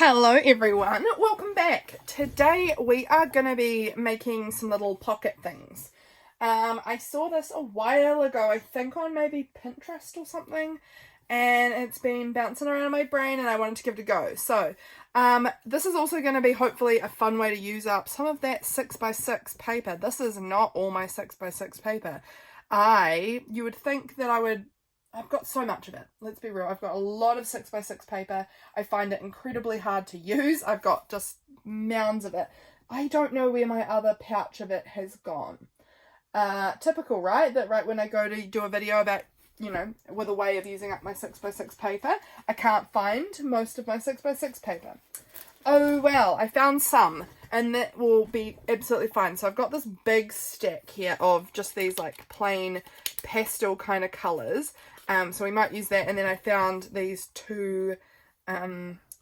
Hello everyone, welcome back. Today we are going to be making some little pocket things. I saw this a while ago, I think on maybe Pinterest or something, and it's been bouncing around in my brain and I wanted to give it a go. So this is also going to be hopefully a fun way to use up some of that 6x6 paper. This is not all my 6x6 paper. You would think that I've got so much of it. Let's be real. I've got a lot of 6x6 paper. I find it incredibly hard to use. I've got just mounds of it. I don't know where my other pouch of it has gone. Typical, right? That right when I go to do a video about, with a way of using up my 6x6 paper, I can't find most of my 6x6 paper. Oh well, I found some, and that will be absolutely fine. So I've got this big stack here of just these like plain pastel kind of colours. So we might use that, and then I found these two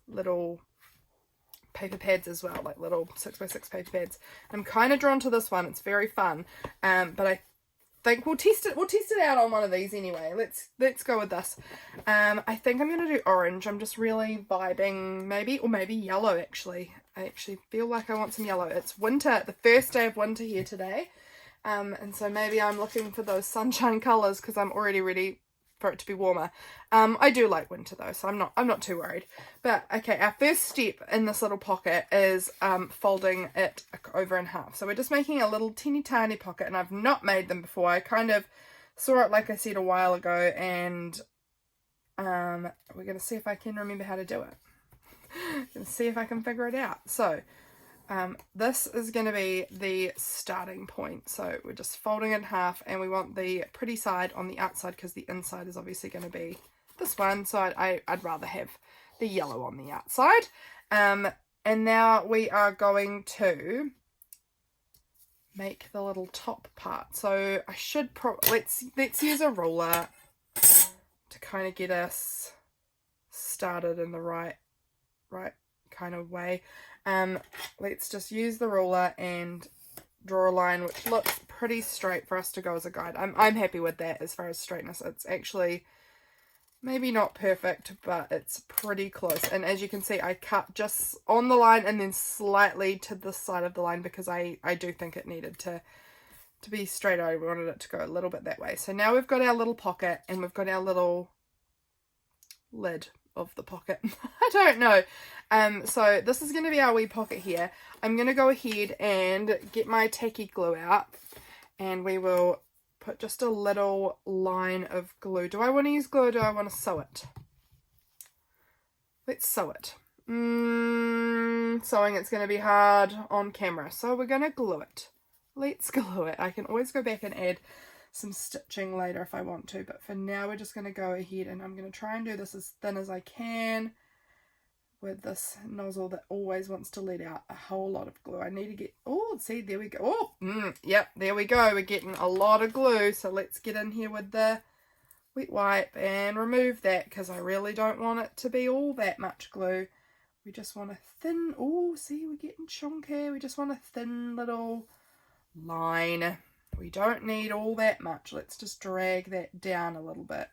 little paper pads as well, like little 6x6 paper pads. I'm kind of drawn to this one. It's very fun, but I think we'll test it out on one of these anyway. Let's go with this. I think I'm gonna do orange. I'm just really vibing, maybe yellow actually. I actually feel like I want some yellow. It's winter, the first day of winter here today, and so maybe I'm looking for those sunshine colours because I'm already ready for it to be warmer. I do like winter though, so I'm not too worried. But okay, our first step in this little pocket is folding it over in half. So we're just making a little teeny tiny pocket, and I've not made them before. I kind of saw it, like I said, a while ago, and we're gonna see if I can remember how to do it. Gonna see if I can figure it out. So this is going to be the starting point. So we're just folding it in half, and we want the pretty side on the outside because the inside is obviously going to be this one. So I'd rather have the yellow on the outside. And now we are going to make the little top part. So I should let's use a ruler to kind of get us started in the right kind of way. Let's just use the ruler and draw a line which looks pretty straight for us to go as a guide. I'm happy with that as far as straightness. It's actually maybe not perfect, but it's pretty close. And as you can see, I cut just on the line and then slightly to the side of the line because I do think it needed to be straight. I wanted it to go a little bit that way. So now we've got our little pocket, and we've got our little lid of the pocket. I don't know. So this is going to be our wee pocket here. I'm going to go ahead and get my tacky glue out, and we will put just a little line of glue. Do I want to use glue or do I want to sew it? Let's sew it. Sewing it's going to be hard on camera, so we're going to glue it. Let's glue it. I can always go back and add some stitching later if I want to, but for now we're just going to go ahead, and I'm going to try and do this as thin as I can with this nozzle that always wants to let out a whole lot of glue. I need to get, see, there we go. Yep, there we go. We're getting a lot of glue, so let's get in here with the wet wipe and remove that because I really don't want it to be all that much glue. We just want a thin, see, we're getting chunky. We just want a thin little line. We don't need all that much. Let's just drag that down a little bit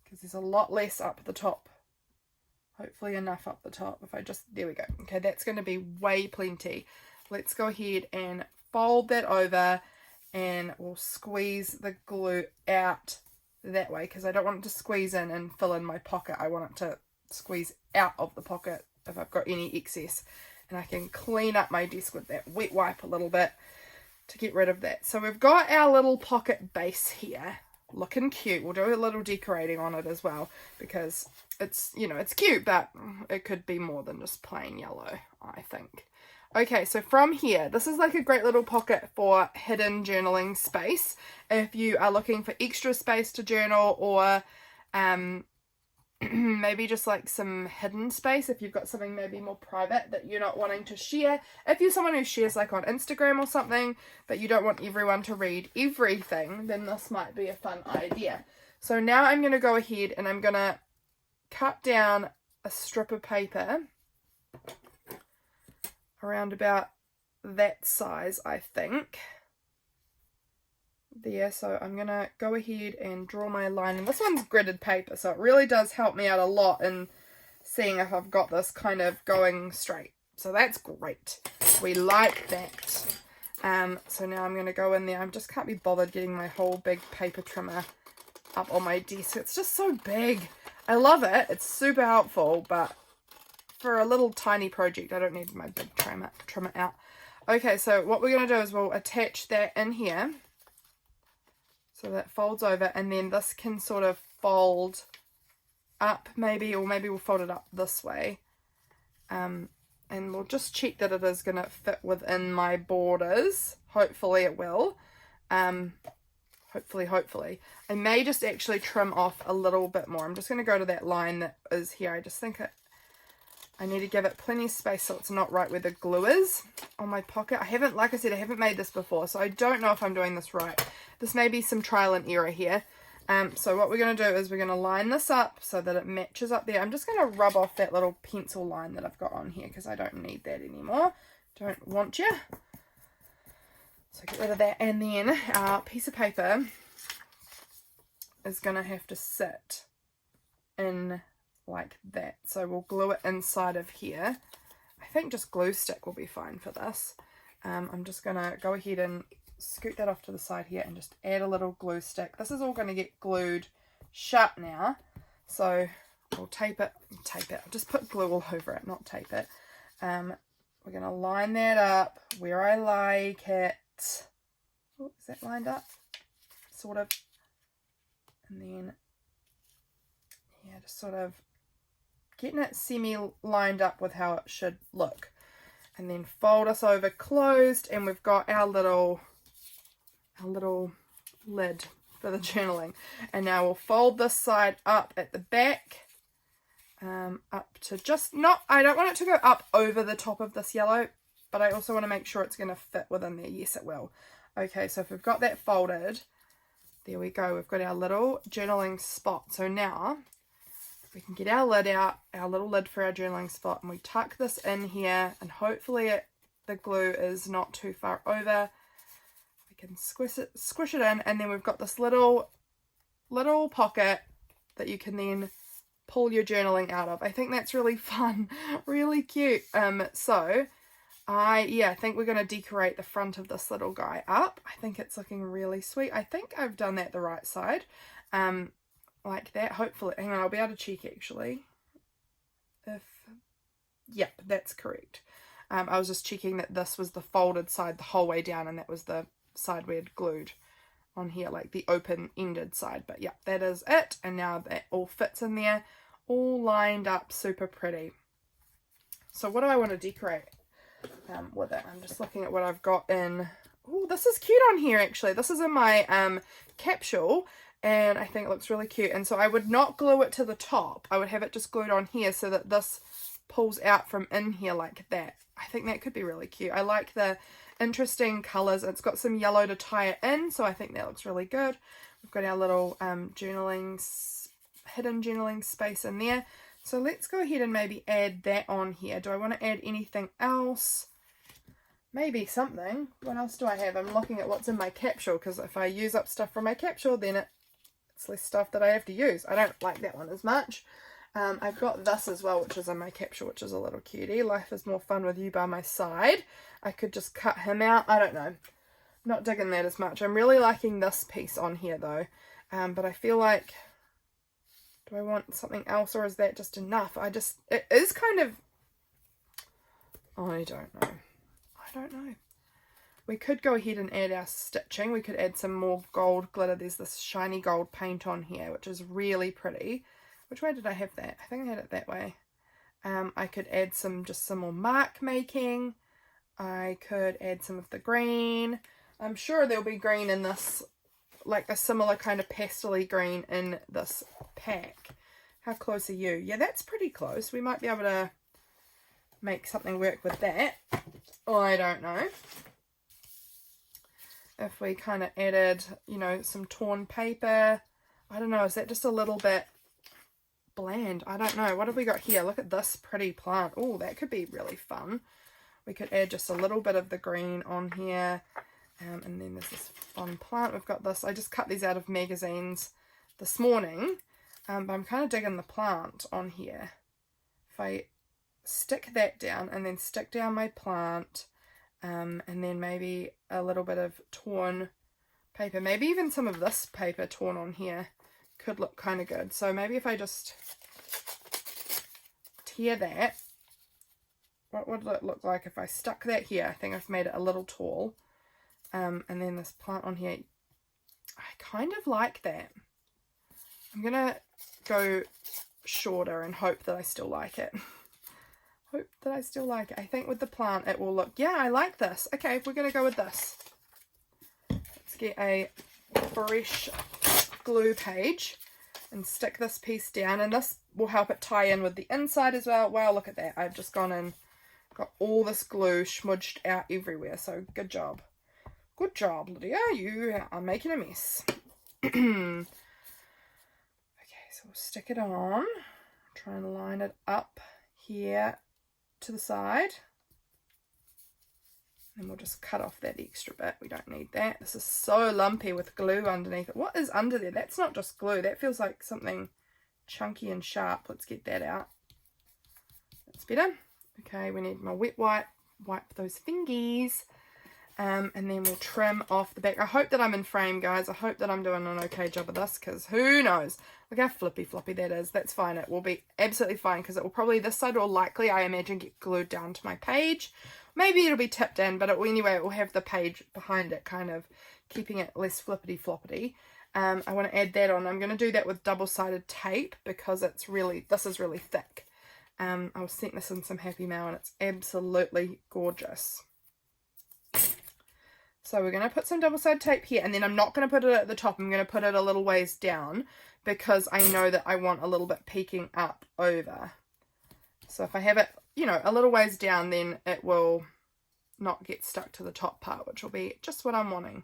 because there's a lot less up the top. Hopefully enough up the top. There we go. Okay, that's going to be way plenty. Let's go ahead and fold that over, and we'll squeeze the glue out that way because I don't want it to squeeze in and fill in my pocket. I want it to squeeze out of the pocket if I've got any excess, and I can clean up my desk with that wet wipe a little bit to get rid of that. So we've got our little pocket base here looking cute. We'll do a little decorating on it as well because it's it's cute, but it could be more than just plain yellow, I think. Okay, so from here, this is like a great little pocket for hidden journaling space if you are looking for extra space to journal, or maybe just like some hidden space if you've got something maybe more private that you're not wanting to share. If you're someone who shares like on Instagram or something, but you don't want everyone to read everything, then this might be a fun idea. So now I'm going to go ahead and I'm going to cut down a strip of paper around about that size, I think. There, so I'm gonna go ahead and draw my line, and this one's gridded paper, so it really does help me out a lot in seeing if I've got this kind of going straight. So that's great. We like that. So now I'm going to go in there. I just can't be bothered getting my whole big paper trimmer up on my desk. It's just so big. I love it. It's super helpful, but for a little tiny project, I don't need my big trimmer out. Okay, so what we're going to do is we'll attach that in here. So that folds over, and then this can sort of fold up maybe, or maybe we'll fold it up this way. And we'll just check that it is going to fit within my borders. Hopefully it will. Hopefully. I may just actually trim off a little bit more. I'm just going to go to that line that is here. I just think I need to give it plenty of space so it's not right where the glue is on my pocket. Like I said, I haven't made this before, so I don't know if I'm doing this right. This may be some trial and error here. So what we're going to do is we're going to line this up so that it matches up there. I'm just going to rub off that little pencil line that I've got on here because I don't need that anymore. Don't want you. So get rid of that. And then our piece of paper is going to have to sit in like that. So we'll glue it inside of here. I think just glue stick will be fine for this. I'm just going to go ahead and scoot that off to the side here and just add a little glue stick. This is all going to get glued shut now, so we'll tape it. I'll just put glue all over it, not tape it. We're going to line that up where I like it. Oh, is that lined up? Sort of. And then, yeah, just sort of getting it semi-lined up with how it should look. And then fold us over closed, and we've got our little lid for the journaling. And now we'll fold this side up at the back, up to just I don't want it to go up over the top of this yellow, but I also want to make sure it's going to fit within there. Yes, it will. Okay, so if we've got that folded, there we go. We've got our little journaling spot. So now we can get our lid out, our little lid for our journaling spot, and we tuck this in here, and hopefully the glue is not too far over. We can squish it in, and then we've got this little pocket that you can then pull your journaling out of. I think that's really fun, really cute. So I think we're going to decorate the front of this little guy up. I think it's looking really sweet. I think I've done that the right side. Like that, hopefully. Hang on, I'll be able to check actually. Yep, that's correct. I was just checking that this was the folded side the whole way down, and that was the side we had glued on here, like the open-ended side. But yeah, that is it. And now that all fits in there, all lined up, super pretty. So what do I want to decorate with it? I'm just looking at what I've got in. Oh, this is cute on here actually. This is in my capsule, and I think it looks really cute. And so I would not glue it to the top. I would have it just glued on here so that this pulls out from in here like that. I think that could be really cute. I like the interesting colours. It's got some yellow to tie it in, so I think that looks really good. We've got our little hidden journaling space in there. So let's go ahead and maybe add that on here. Do I want to add anything else? Maybe something. What else do I have? I'm looking at what's in my capsule, because if I use up stuff from my capsule, then it's less stuff that I have to use. I don't like that one as much. I've got this as well, which is in my capsule, which is a little cutie. Life is more fun with you by my side. I could just cut him out. I don't know. Not digging that as much. I'm really liking this piece on here though. But I feel like, do I want something else, or is that just enough? It is kind of, I don't know. We could go ahead and add our stitching. We could add some more gold glitter. There's this shiny gold paint on here, which is really pretty. Which way did I have that? I think I had it that way. I could add just some more mark making. I could add some of the green. I'm sure there'll be green in this, like a similar kind of pastel-y green in this pack. How close are you? Yeah, that's pretty close. We might be able to make something work with that. I don't know. If we kind of added, some torn paper. I don't know, is that just a little bit bland? I don't know. What have we got here? Look at this pretty plant. Oh, that could be really fun. We could add just a little bit of the green on here. And then there's this fun plant. We've got this. I just cut these out of magazines this morning. But I'm kind of digging the plant on here. if I stick that down and then stick down my plant, and then maybe a little bit of torn paper, maybe even some of this paper torn on here could look kind of good. So maybe if I just tear that, what would it look like if I stuck that here? I think I've made it a little tall. And then this plant on here, I kind of like that. I'm gonna go shorter and hope that I still like it. Hope that I still like it. I think with the plant it will look, yeah, I like this. Okay, we're gonna go with this. Let's get a fresh glue page and stick this piece down, and this will help it tie in with the inside as well. Wow, look at that. I've just gone and got all this glue smudged out everywhere, so good job. Good job, Lydia. You are making a mess. Okay, so we'll stick it on. Try and line it up here to the side. And we'll just cut off that extra bit. We don't need that. This is so lumpy with glue underneath it. What is under there? That's not just glue. That feels like something chunky and sharp. Let's get that out. That's better. Okay, we need my wet wipe. Wipe those fingies. And then we'll trim off the back. I hope that I'm in frame, guys. I hope that I'm doing an okay job of this, because who knows? Look how flippy floppy that is. That's fine. It will be absolutely fine, because it will probably, this side will likely, I imagine, get glued down to my page. Maybe it'll be tipped in, but anyway, it will have the page behind it, kind of keeping it less flippity floppity. I want to add that on. I'm going to do that with double-sided tape, because it's really, this is really thick. I was sent this in some Happy Mail, and it's absolutely gorgeous. So we're going to put some double-sided tape here, and then I'm not going to put it at the top. I'm going to put it a little ways down, because I know that I want a little bit peeking up over. So if I have it, you know, a little ways down, then it will not get stuck to the top part, which will be just what I'm wanting.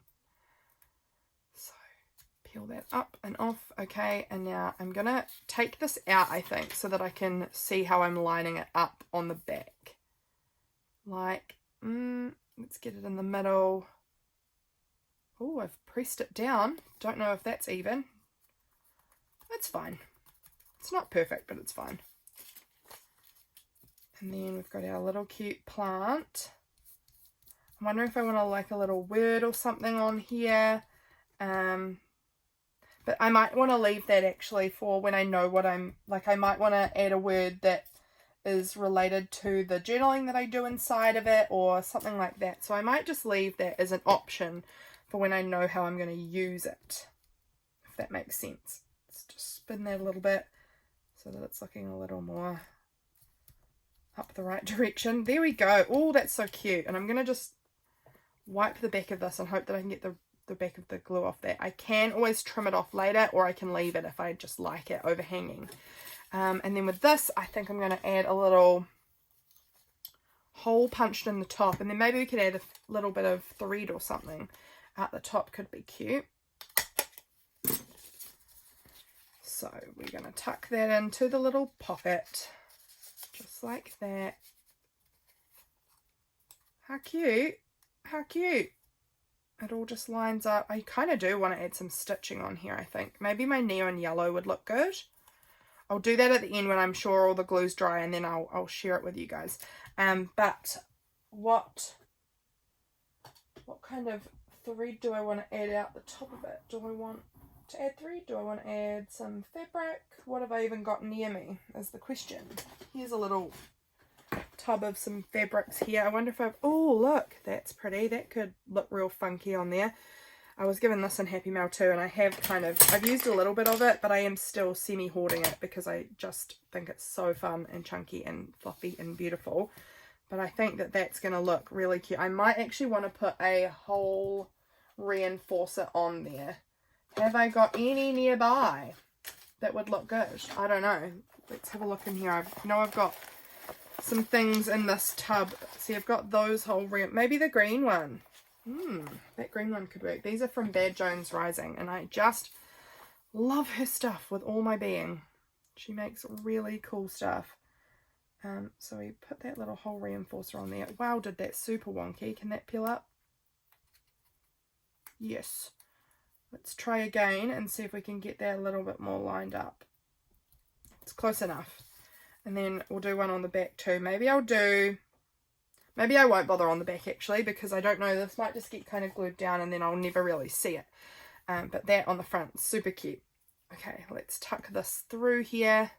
So peel that up and off. Okay, and now I'm going to take this out, I think, so that I can see how I'm lining it up on the back. Like, let's get it in the middle. Oh, I've pressed it down. Don't know if that's even. That's fine. It's not perfect, but it's fine. And then we've got our little cute plant. I'm wondering if I want to like a little word or something on here. But I might want to leave that actually for when I know what I'm, like I might want to add a word that is related to the journaling that I do inside of it or something like that. So I might just leave that as an option for when I know how I'm going to use it, if that makes sense. Let's just spin that a little bit so that it's looking a little more up the right direction. There we go. Oh, that's so cute. And I'm going to just wipe the back of this and hope that I can get the back of the glue off that. I can always trim it off later, or I can leave it if I just like it overhanging. And then with this, I think I'm going to add a little hole punched in the top, and then maybe we could add a little bit of thread or something at the top. Could be cute. So we're going to tuck that into the little pocket, just like that. How cute. How cute. It all just lines up. I kind of do want to add some stitching on here, I think. Maybe my neon yellow would look good. I'll do that at the end when I'm sure all the glue's dry, and then I'll share it with you guys. But what kind of thread do I want to add out the top of it? Do I want to add thread? Do I want to add some fabric? What have I even got near me is the question. Here's a little tub of some fabrics here. I wonder if I've, oh look, that's pretty. That could look real funky on there. I was given this in Happy Mail too, and I have I've used a little bit of it, but I am still semi-hoarding it because I just think it's so fun and chunky and fluffy and beautiful. But I think that that's going to look really cute. I might actually want to put a whole reinforcer on there. Have I got any nearby that would look good? I don't know. Let's have a look in here. I know I've got some things in this tub. See, I've got those whole maybe the green one. That green one could work. These are from Bad Jones Rising, and I just love her stuff with all my being. She makes really cool stuff. So we put that little hole reinforcer on there. Wow, did that super wonky. Can that peel up? Yes. Let's try again and see if we can get that a little bit more lined up. It's close enough. And then we'll do one on the back too. Maybe I won't bother on the back actually, because I don't know, this might just get kind of glued down and then I'll never really see it. But that on the front, super cute. Okay, let's tuck this through here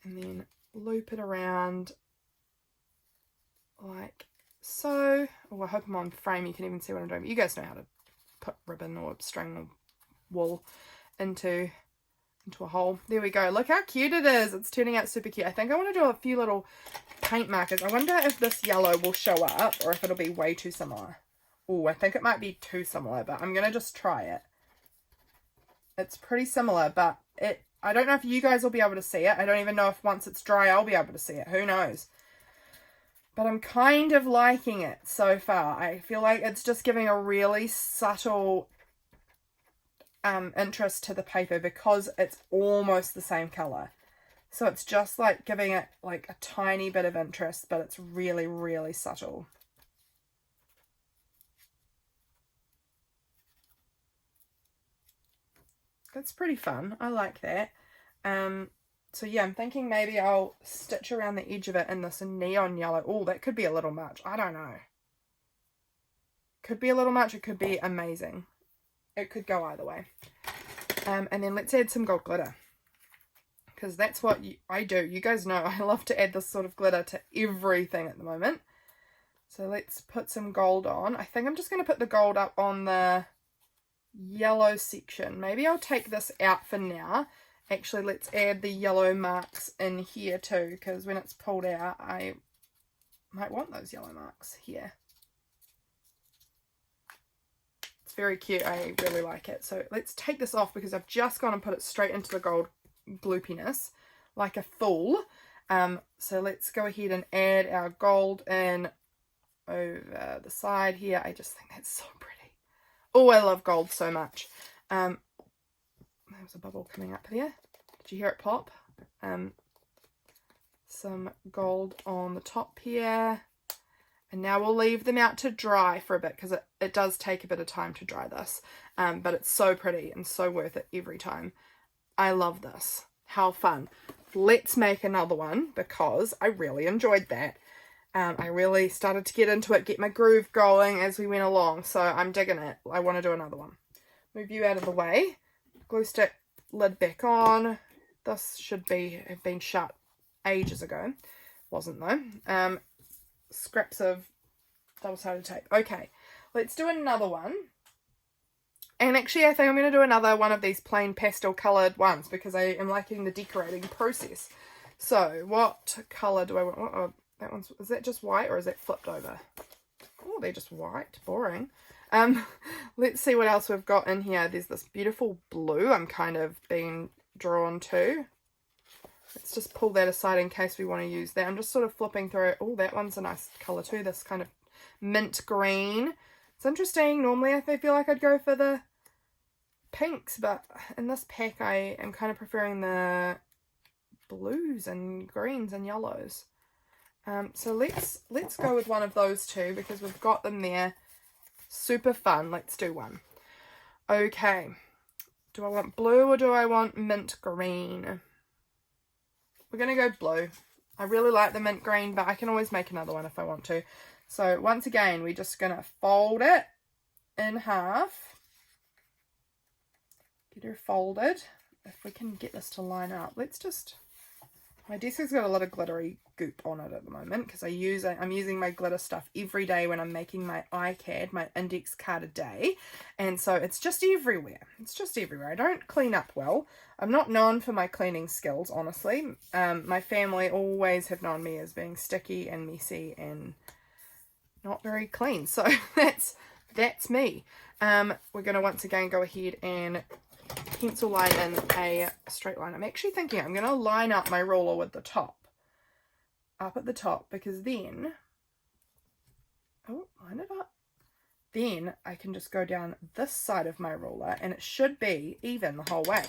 and then loop it around like so. Oh, I hope I'm on frame, you can even see what I'm doing. You guys know how to put ribbon or string or wool into a hole. There we go. Look how cute it is. It's turning out super cute. I think I want to do a few little paint markers. I wonder if this yellow will show up or if it'll be way too similar. Oh, I think it might be too similar, but I'm going to just try it. It's pretty similar, but I don't know if you guys will be able to see it. I don't even know if once it's dry I'll be able to see it. Who knows? But I'm kind of liking it so far. I feel like it's just giving a really subtle interest to the paper because it's almost the same color. So it's just like giving it like a tiny bit of interest, but it's really, really subtle. That's pretty fun. I like that. So yeah, I'm thinking maybe I'll stitch around the edge of it in this neon yellow. Oh, that could be a little much. I don't know. Could be a little much. It could be amazing. It could go either way. And then let's add some gold glitter, because that's what I do. You guys know I love to add this sort of glitter to everything at the moment. So let's put some gold on. I think I'm just going to put the gold up on the yellow section. Maybe I'll take this out for now. Actually, let's add the yellow marks in here too, because when it's pulled out, I might want those yellow marks here. It's very cute. I really like it. So let's take this off because I've just gone and put it straight into the gold gloopiness like a fool. So let's go ahead and add our gold in over the side here. I just think that's so pretty. Oh, I love gold so much. There's a bubble coming up there. Did you hear it pop? Some gold on the top here. And now we'll leave them out to dry for a bit because it does take a bit of time to dry this. But it's so pretty and so worth it every time. I love this. How fun. Let's make another one because I really enjoyed that. I really started to get into it, get my groove going as we went along. So I'm digging it. I want to do another one. Move you out of the way. Glue stick lid back on. This should have been shut ages ago. Wasn't though. Scraps of double-sided tape. Okay, let's do another one. And actually I think I'm going to do another one of these plain pastel coloured ones because I am liking the decorating process. So what colour do I want? Oh, that one's, is that just white or is that flipped over? Oh, they're just white. Boring. Let's see what else we've got in here. There's this beautiful blue I'm kind of being drawn to. Let's just pull that aside in case we want to use that. I'm just sort of flipping through. Oh, that one's a nice colour too. This kind of mint green. It's interesting. Normally I feel like I'd go for the pinks, but in this pack I am kind of preferring the blues and greens and yellows. So let's go with one of those two because we've got them there. Super fun. Let's do one. Okay. Do I want blue or do I want mint green? We're going to go blue. I really like the mint green, but I can always make another one if I want to. So once again, we're just going to fold it in half. Get her folded. If we can get this to line up. Let's just... My desk has got a lot of glittery goop on it at the moment because I'm using my glitter stuff every day when I'm making my iCAD, my index card a day. And so it's just everywhere. It's just everywhere. I don't clean up well. I'm not known for my cleaning skills, honestly. My family always have known me as being sticky and messy and not very clean. So that's me. We're going to once again go ahead and pencil line in a straight line. I'm actually thinking I'm going to line up my ruler with the top. Up at the top, because then... Oh, line it up. Then I can just go down this side of my ruler and it should be even the whole way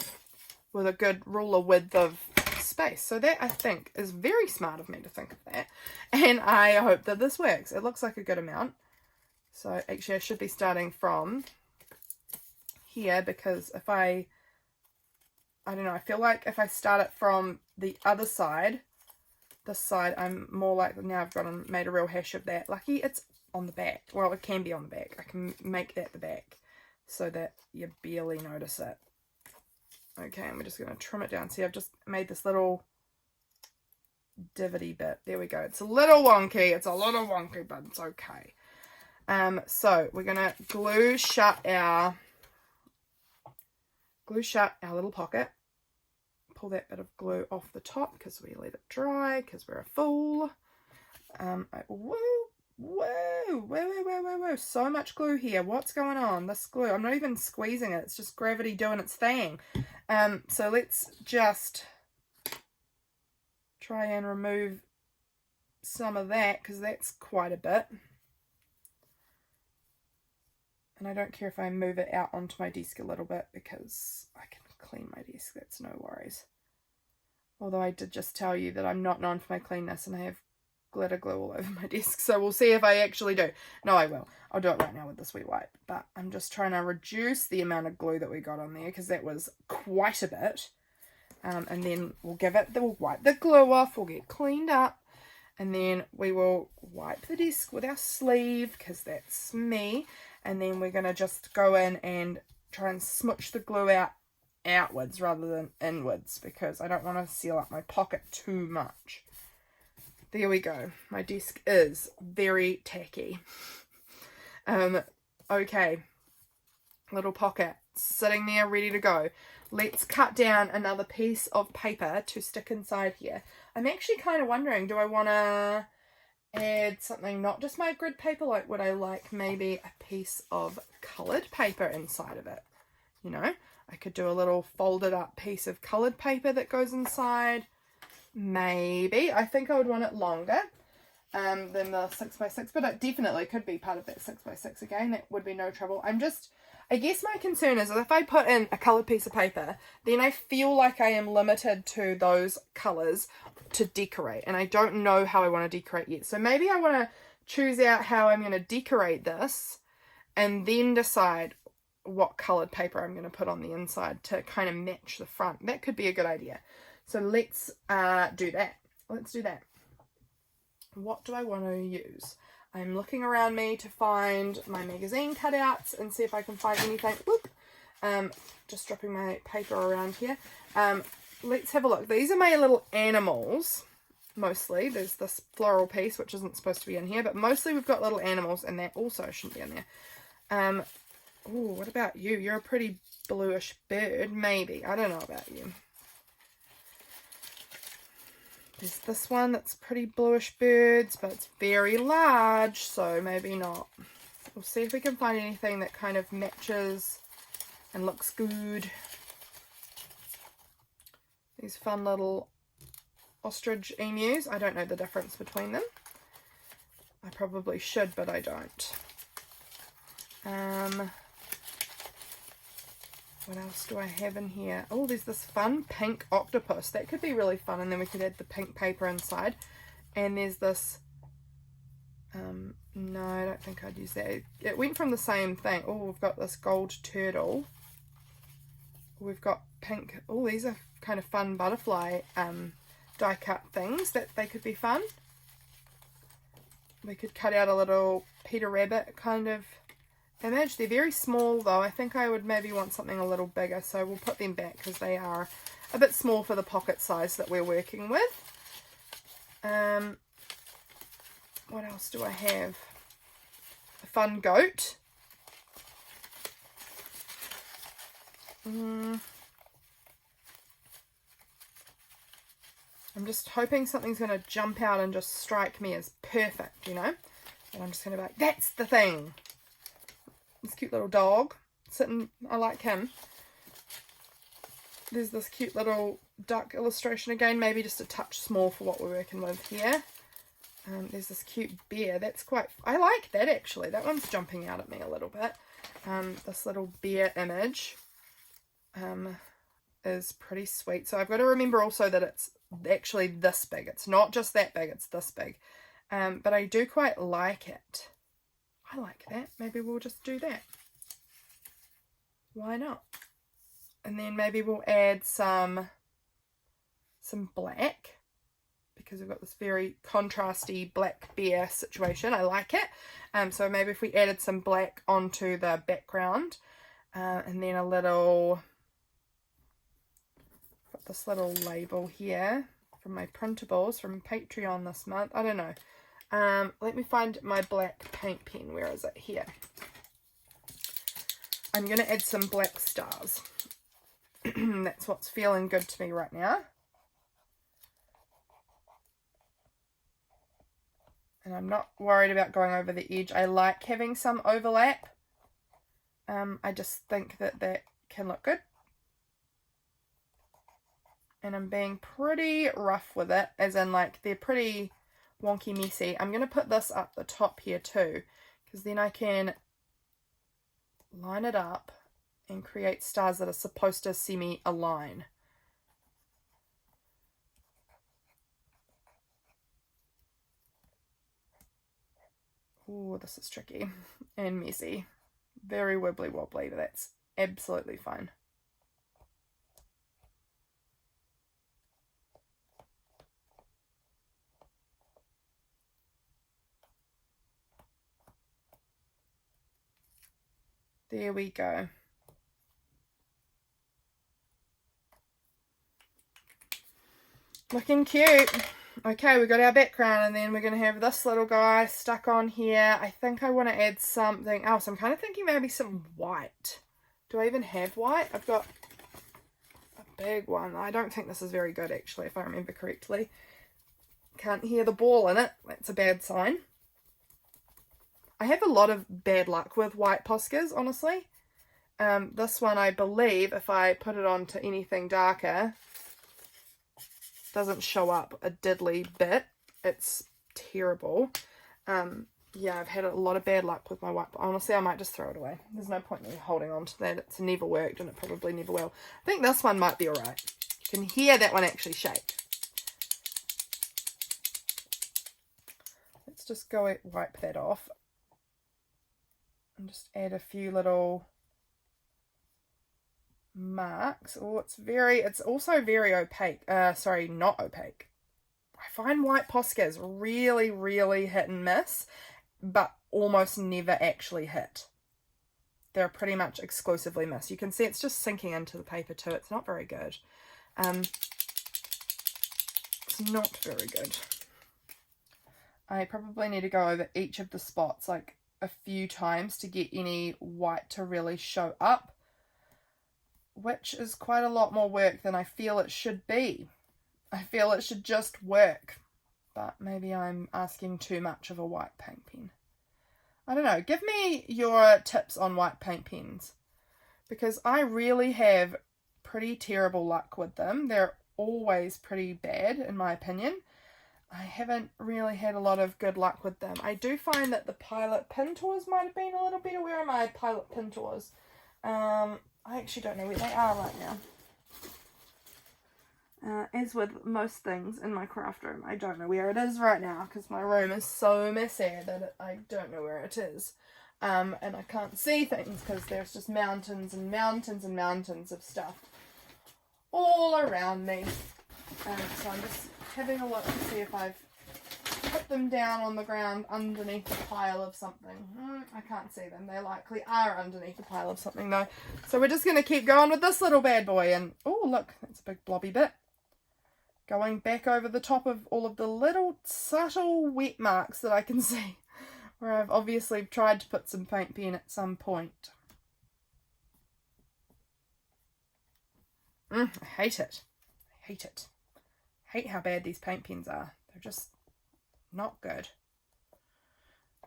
with a good ruler width of space. So that, I think, is very smart of me to think of that. And I hope that this works. It looks like a good amount. So actually I should be starting from here because if I don't know, I feel like if I start it from the other side, this side, I'm more like, now I've made a real hash of that. Lucky it's on the back. Well, it can be on the back. I can make that the back so that you barely notice it. Okay, and we're just going to trim it down. See, I've just made this little divotty bit. There we go. It's a little wonky. It's a little wonky, but it's okay. So we're going to glue shut our little pocket. Pull that bit of glue off the top because we let it dry because we're a fool. Whoa, so much glue here. What's going on? This glue, I'm not even squeezing it. It's just gravity doing its thing. So let's just try and remove some of that because that's quite a bit. And I don't care if I move it out onto my desk a little bit because I can clean my desk. That's no worries. Although I did just tell you that I'm not known for my cleanness and I have glitter glue all over my desk. So we'll see if I actually do. No, I will. I'll do it right now with this wet wipe. But I'm just trying to reduce the amount of glue that we got on there because that was quite a bit. And then we'll wipe the glue off. We'll get cleaned up. And then we will wipe the desk with our sleeve because that's me. And then we're going to just go in and try and smooch the glue outwards rather than inwards because I don't want to seal up my pocket too much. There we go. My desk is very tacky. Okay. Little pocket sitting there ready to go. Let's cut down another piece of paper to stick inside here. I'm actually kind of wondering, do I want to add something, not just my grid paper, like would I like maybe a piece of coloured paper inside of it? You know, I could do a little folded up piece of coloured paper that goes inside. Maybe. I think I would want it longer than the 6x6, but it definitely could be part of that 6x6 again. That would be no trouble. I guess my concern is that if I put in a coloured piece of paper, then I feel like I am limited to those colours to decorate, and I don't know how I want to decorate yet. So maybe I want to choose out how I'm going to decorate this and then decide what coloured paper I'm going to put on the inside to kind of match the front. That could be a good idea. So let's do that. Let's do that. What do I want to use? I'm looking around me to find my magazine cutouts and see if I can find anything. Whoop. Just dropping my paper around here. Let's have a look. These are my little animals, mostly. There's this floral piece, which isn't supposed to be in here, but mostly we've got little animals, and that also shouldn't be in there. Oh, what about you? You're a pretty bluish bird, maybe. I don't know about you. There's this one that's pretty bluish birds, but it's very large, so maybe not. We'll see if we can find anything that kind of matches and looks good. These fun little ostrich emus. I don't know the difference between them. I probably should, but I don't. What else do I have in here? Oh, there's this fun pink octopus. That could be really fun, and then we could add the pink paper inside. And there's this... no, I don't think I'd use that. It went from the same thing. Oh, we've got this gold turtle. We've got pink... Oh, these are kind of fun butterfly die-cut things. That they could be fun. We could cut out a little Peter Rabbit kind of image. They're very small though. I think I would maybe want something a little bigger, so we'll put them back because they are a bit small for the pocket size that we're working with. What else do I have? A fun goat. I'm just hoping something's going to jump out and just strike me as perfect, you know? And I'm just going to be like, that's the thing. This cute little dog sitting, I like him. There's this cute little duck illustration again, maybe just a touch small for what we're working with here. There's this cute bear. That's quite, I like that actually. That one's jumping out at me a little bit. This little bear image is pretty sweet. So I've got to remember also that it's actually this big. It's not just that big, it's this big. But I do quite like it. I like that. Maybe we'll just do that. Why not? And then maybe we'll add some some black, because we've got this very contrasty black bear situation. I like it. So maybe if we added some black onto the background, and then a little, got this little label here from my printables from Patreon this month. I don't know. Let me find my black paint pen. Where is it? Here. I'm going to add some black stars. That's what's feeling good to me right now. And I'm not worried about going over the edge. I like having some overlap. I just think that that can look good. And I'm being pretty rough with it, as in like they're pretty wonky messy. I'm going to put this up the top here too, because then I can line it up and create stars that are supposed to semi-align. Oh, this is tricky and messy. Very wibbly wobbly, but that's absolutely fine. There we go. Looking cute. Okay, we got our background, and then we're going to have this little guy stuck on here. I think I want to add something else. I'm kind of thinking maybe some white. Do I even have white? I've got a big one. I don't think this is very good, actually, if I remember correctly. Can't hear the ball in it. That's a bad sign. I have a lot of bad luck with white Poscas, honestly. This one, I believe, if I put it onto anything darker, doesn't show up a diddly bit. It's terrible. Yeah, I've had a lot of bad luck with my white. Honestly, I might just throw it away. There's no point in me holding on to that. It's never worked, and it probably never will. I think this one might be alright. You can hear that one actually shake. Let's just go wipe that off. And just add a few little marks. Oh, it's also very opaque. Sorry, not opaque. I find white Poscas really, really hit and miss, but almost never actually hit. They're pretty much exclusively miss. You can see it's just sinking into the paper too. It's not very good. It's not very good. I probably need to go over each of the spots like a few times to get any white to really show up, which is quite a lot more work than I feel it should be. I feel it should just work, but maybe I'm asking too much of a white paint pen. I don't know. Give me your tips on white paint pens, because I really have pretty terrible luck with them. They're always pretty bad, in my opinion. I haven't really had a lot of good luck with them. I do find that the Pilot Pintors might have been a little better. Where are my Pilot Pintors? I actually don't know where they are right now. As with most things in my craft room, I don't know where it is right now, because my room is so messy that I don't know where it is. And I can't see things because there's just mountains and mountains and mountains of stuff all around me. So I'm just having a look to see if I've put them down on the ground underneath a pile of something. I can't see them. They likely are underneath a pile of something though. So we're just going to keep going with this little bad boy. And oh look, that's a big blobby bit. Going back over the top of all of the little subtle wet marks that I can see, where I've obviously tried to put some paint pen at some point. I hate it. I hate it. I hate how bad these paint pens are. They're just not good.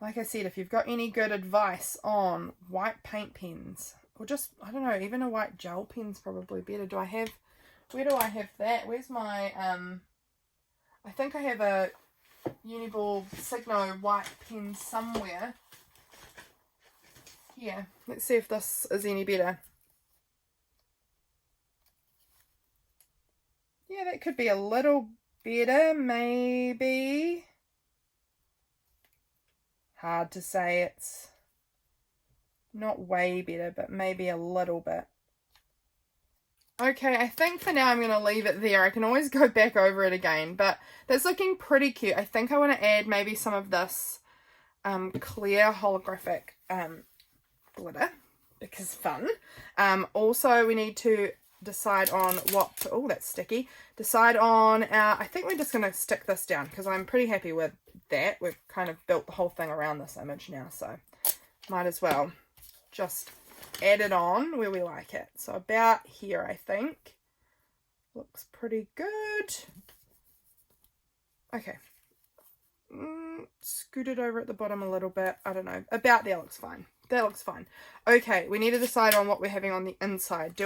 Like I said, if you've got any good advice on white paint pens, or just, I don't know, even a white gel pen's probably better. Where do I have that? Where's my, I think I have a Uniball Signo white pen somewhere. Here, let's see if this is any better. Yeah, that could be a little better, maybe. Hard to say. It's not way better, but maybe a little bit. Okay, I think for now I'm going to leave it there. I can always go back over it again, but that's looking pretty cute. I think I want to add maybe some of this clear holographic glitter because fun. Also, we need to decide on what, oh, that's sticky. Decide on our, I think we're just going to stick this down because I'm pretty happy with that. We've kind of built the whole thing around this image now, so might as well just add it on where we like it. So about here, I think. Looks pretty good. Okay. Scoot it over at the bottom a little bit. I don't know. About there looks fine. That looks fine. Okay, we need to decide on what we're having on the inside.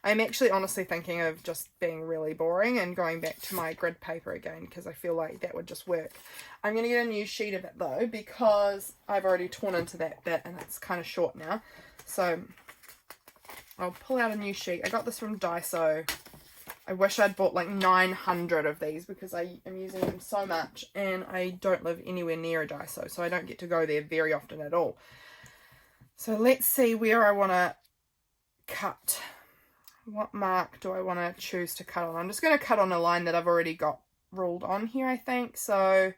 I'm actually honestly thinking of just being really boring and going back to my grid paper again because I feel like that would just work. I'm going to get a new sheet of it though because I've already torn into that bit and it's kind of short now. So I'll pull out a new sheet. I got this from Daiso. I wish I'd bought like 900 of these because I am using them so much and I don't live anywhere near a Daiso, so I don't get to go there very often at all. So let's see where I want to cut. What mark do I want to choose to cut on? I'm just going to cut on a line that I've already got ruled on here, I think. So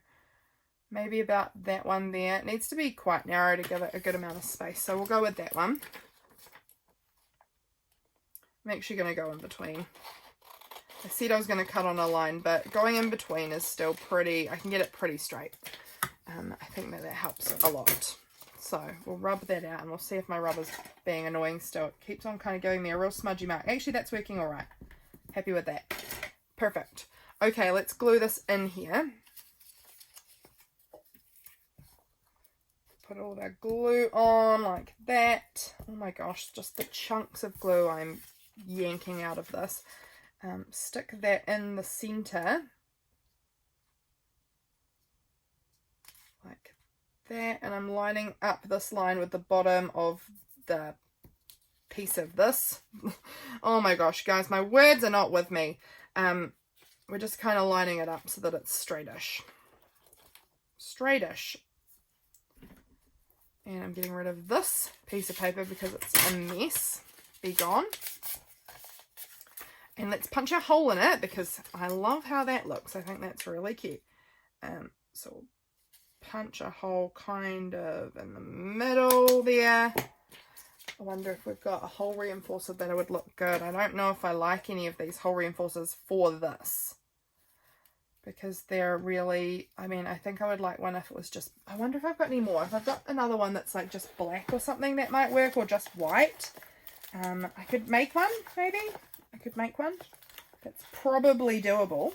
maybe about that one there. It needs to be quite narrow to give it a good amount of space. So we'll go with that one. I'm actually going to go in between. I said I was going to cut on a line, but going in between is still pretty, I can get it pretty straight. I think that helps a lot. So we'll rub that out and we'll see if my rubber's being annoying still. It keeps on kind of giving me a real smudgy mark. Actually, that's working all right. Happy with that. Perfect. Okay, let's glue this in here. Put all that glue on like that. Oh my gosh, just the chunks of glue I'm yanking out of this. Stick that in the center. Like that, and I'm lining up this line with the bottom of the piece of this. Oh my gosh, guys, my words are not with me. We're just kind of lining it up so that it's straightish. Straightish. And I'm getting rid of this piece of paper because it's a mess. Be gone. And let's punch a hole in it because I love how that looks. I think that's really cute. So we'll punch a hole kind of in the middle there. I wonder if we've got a hole reinforcer that would look good. I don't know if I like any of these hole reinforcers for this. Because they're really, I mean, I think I would like one if it was just, I wonder if I've got any more. If I've got another one that's like just black or something, that might work, or just white. I could make one, maybe. I could make one. That's probably doable.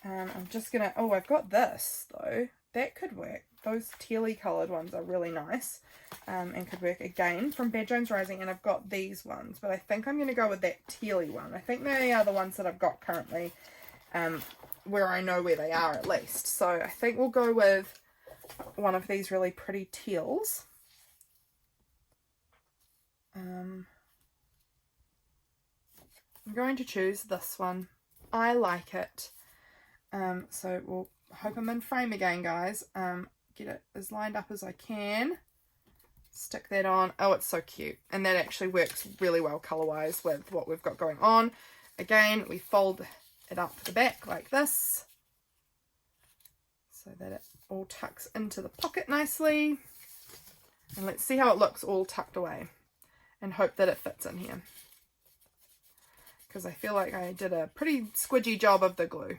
I'm just going to... Oh, I've got this, though. That could work. Those tealy coloured ones are really nice. And could work again from Bad Jones Rising. And I've got these ones. But I think I'm going to go with that tealy one. I think they are the ones that I've got currently. Where I know where they are, at least. So I think we'll go with one of these really pretty teals. I'm going to choose this one. I like it. So we'll hope I'm in frame again, guys. Get it as lined up as I can. Stick that on. Oh, it's so cute. And that actually works really well color-wise with what we've got going on. Again, we fold it up the back like this. So that it all tucks into the pocket nicely. And let's see how it looks all tucked away. And hope that it fits in here. Because I feel like I did a pretty squidgy job of the glue.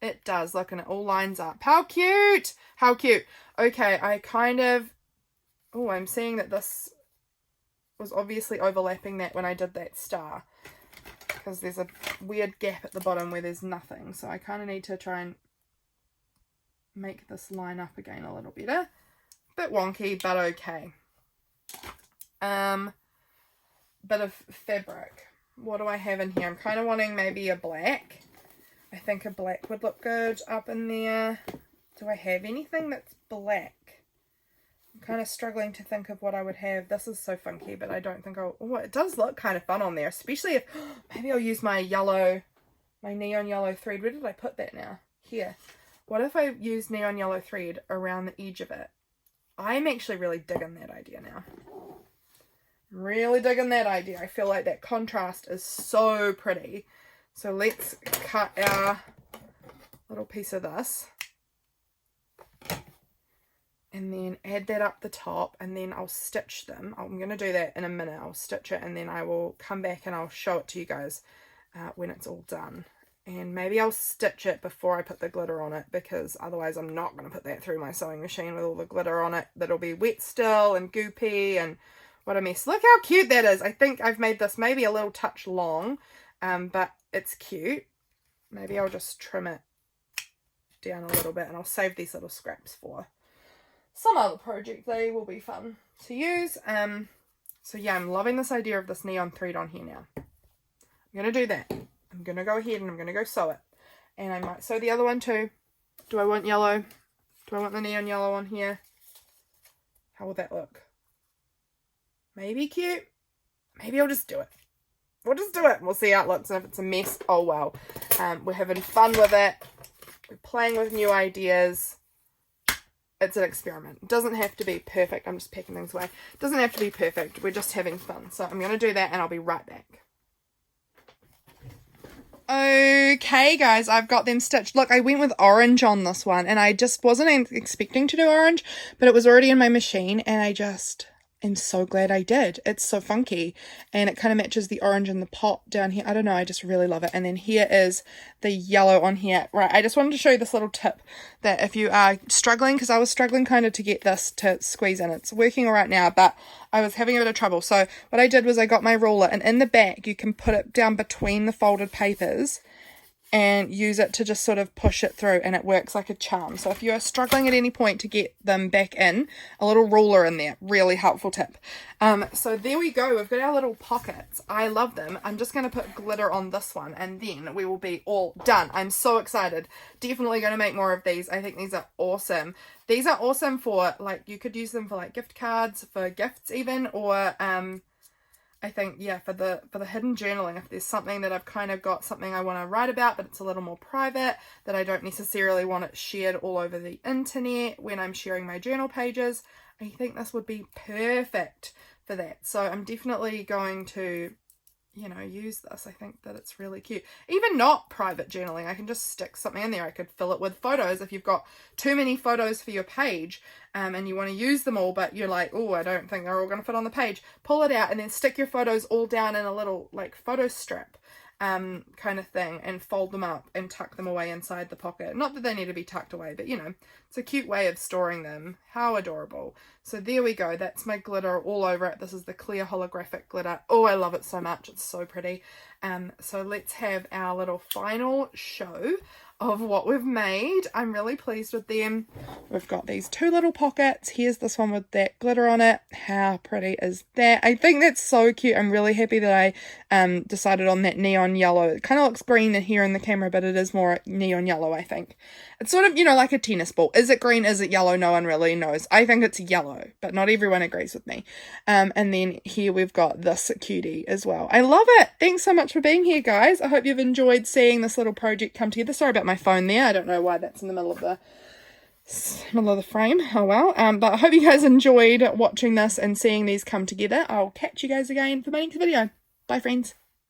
It does, look, and it all lines up. How cute! How cute. Okay, I kind of... Oh, I'm seeing that this was obviously overlapping that when I did that star. Because there's a weird gap at the bottom where there's nothing. So I kind of need to try and make this line up again a little better. Bit wonky, but okay. Bit of fabric. What do I have in here? I'm kind of wanting maybe a black. I think a black would look good up in there. Do I have anything that's black? I'm kind of struggling to think of what I would have. This is so funky, but I don't think I'll... Oh, it does look kind of fun on there, especially if... Maybe I'll use my yellow, my neon yellow thread. Where did I put that now? Here. What if I use neon yellow thread around the edge of it? I'm actually really digging that idea now. Really digging that idea. I feel like that contrast is so pretty. So let's cut our little piece of this. And then add that up the top, and then I'll stitch them. I'm going to do that in a minute. I'll stitch it, and then I will come back and I'll show it to you guys when it's all done. And maybe I'll stitch it before I put the glitter on it, because otherwise I'm not going to put that through my sewing machine with all the glitter on it. That'll be wet still and goopy, and what a mess. Look how cute that is. I think I've made this maybe a little touch long, but it's cute. Maybe I'll just trim it down a little bit, and I'll save these little scraps for some other project. They will be fun to use. So yeah, I'm loving this idea of this neon thread on here now. I'm going to do that. I'm going to go ahead and I'm going to go sew it. And I might sew the other one too. Do I want yellow? Do I want the neon yellow on here? How will that look? Maybe cute. Maybe I'll just do it. We'll just do it. We'll see how it looks. And if it's a mess, oh well. We're having fun with it. We're playing with new ideas. It's an experiment. It doesn't have to be perfect. I'm just packing things away. It doesn't have to be perfect. We're just having fun. So I'm going to do that and I'll be right back. Okay guys, I've got them stitched. Look, I went with orange on this one, and I just wasn't expecting to do orange, but it was already in my machine, and I just am so glad I did. It's so funky, and it kind of matches the orange in the pot down here. I don't know, I just really love it. And then here is the yellow on here. Right, I just wanted to show you this little tip, that if you are struggling, because I was struggling kind of to get this to squeeze in. It's working all right now, but I was having a bit of trouble. So what I did was I got my ruler, and in the back you can put it down between the folded papers and use it to just sort of push it through, and it works like a charm. So if you're struggling at any point to get them back in, a little ruler in there, really helpful tip. So there we go, we've got our little pockets. I love them. I'm just going to put glitter on this one, and then we will be all done. I'm so excited. Definitely going to make more of these. I think these are awesome. These are awesome for, like, you could use them for like gift cards, for gifts even, or I think, yeah, for the hidden journaling, if there's something that I've kind of got something I want to write about, but it's a little more private, that I don't necessarily want it shared all over the internet when I'm sharing my journal pages, I think this would be perfect for that. So I'm definitely going to, you know, use this. I think that it's really cute. Even not private journaling, I can just stick something in there. I could fill it with photos if you've got too many photos for your page, and you want to use them all, but you're like, oh, I don't think they're all going to fit on the page. Pull it out and then stick your photos all down in a little like photo strip kind of thing, and fold them up and tuck them away inside the pocket. Not that they need to be tucked away, but you know, it's a cute way of storing them. How adorable. So there we go. That's my glitter all over it. This is the clear holographic glitter. Oh, I love it so much. It's so pretty. So let's have our little final show of what we've made. I'm really pleased with them. We've got these two little pockets. Here's this one with that glitter on it. How pretty is that? I think that's so cute. I'm really happy that I decided on that neon yellow. It kind of looks green in here in the camera, but it is more neon yellow, I think. It's sort of, you know, like a tennis ball. Is it green? Is it yellow? No one really knows. I think it's yellow, but not everyone agrees with me. And then here we've got this cutie as well. I love it. Thanks so much for being here, guys. I hope you've enjoyed seeing this little project come together. Sorry about my phone there. I don't know why that's in the middle of the frame. Oh well. But I hope you guys enjoyed watching this and seeing these come together. I'll catch you guys again for my next video. Bye, friends.